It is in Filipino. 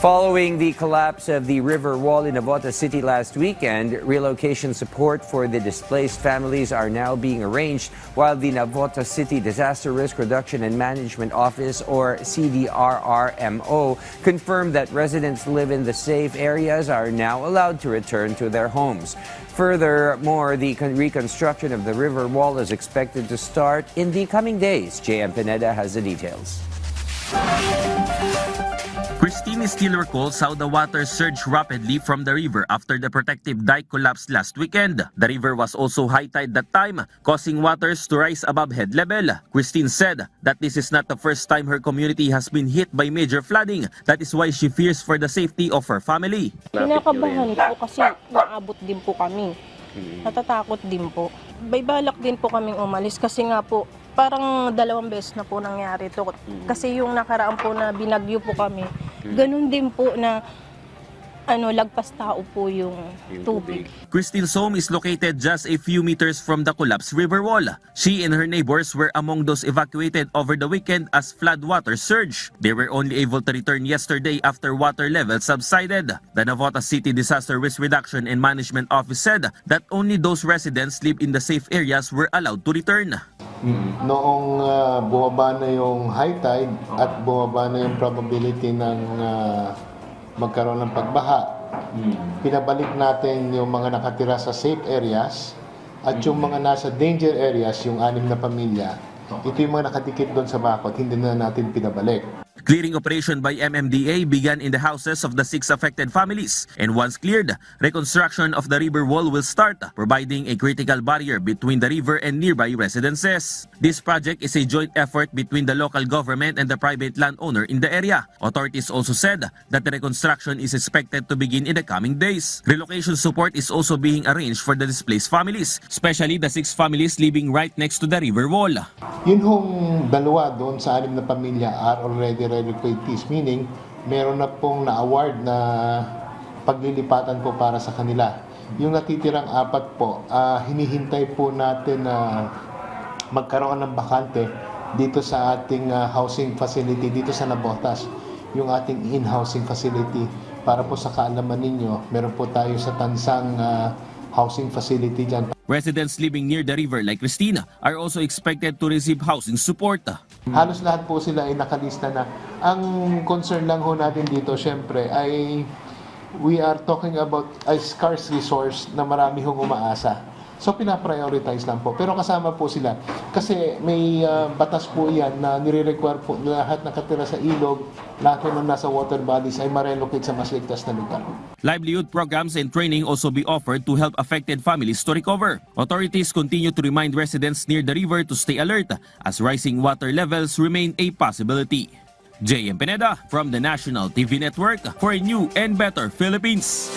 Following the collapse of the river wall in Navotas City last weekend, relocation support for the displaced families are now being arranged, while the Navotas City Disaster Risk Reduction and Management Office, or CDRRMO, confirmed that residents live in the safe areas are now allowed to return to their homes. Furthermore, the reconstruction of the river wall is expected to start in the coming days. JM Pineda has the details. Christine still recalls how the water surged rapidly from the river after the protective dike collapsed last weekend. The river was also high tide that time, causing waters to rise above head level. Christine said that this is not the first time her community has been hit by major flooding. That is why she fears for the safety of her family. Kinakabahan po kasi naabot din po kami. Natatakot din po. May balak din po kaming umalis kasi nga po parang 2 beses na po nangyari to. Kasi yung nakaraan po na binagyo po kami, ganun din po na lagpas tao po yung tubig. Christine's home is located just a few meters from the collapsed river wall. She and her neighbors were among those evacuated over the weekend as flood water surged. They were only able to return yesterday after water levels subsided. The Navotas City Disaster Risk Reduction and Management Office said that only those residents live in the safe areas were allowed to return. Noong bumaba na yung high tide at bumaba na yung probability ng magkaroon ng pagbaha, pinabalik natin yung mga nakatira sa safe areas at yung mga nasa danger areas, yung 6 na pamilya, ito yung mga nakadikit doon sa bakod, hindi na natin pinabalik. Clearing operation by MMDA began in the houses of the 6 affected families, and once cleared, reconstruction of the river wall will start, providing a critical barrier between the river and nearby residences. This project is a joint effort between the local government and the private landowner in the area. Authorities also said that the reconstruction is expected to begin in the coming days. Relocation support is also being arranged for the displaced families, especially the 6 families living right next to the river wall. Yun hong 2 doon sa 6 na pamilya are already relocatees, meaning meron na pong na-award na paglilipatan po para sa kanila. Yung natitirang 4 po, hinihintay po natin na magkaroon ng bakante dito sa ating housing facility dito sa Navotas, yung ating in-housing facility. Para po sa kaalaman ninyo, meron po tayo sa Tansang housing facility dyan. Residents living near the river like Christina are also expected to receive housing support. Halos lahat po sila ay nakalista na. Ang concern lang ho natin dito, syempre, ay we are talking about a scarce resource na marami hong umaasa. So, pinaprioritize lang po. Pero kasama po sila. Kasi may batas po yan na nire-require po na lahat nakatira sa ilog, lahat na nasa water bodies ay ma-relocate sa mas ligtas na lugar. Livelihood programs and training also be offered to help affected families to recover. Authorities continue to remind residents near the river to stay alert as rising water levels remain a possibility. JM Pineda from the National TV Network for a new and better Philippines.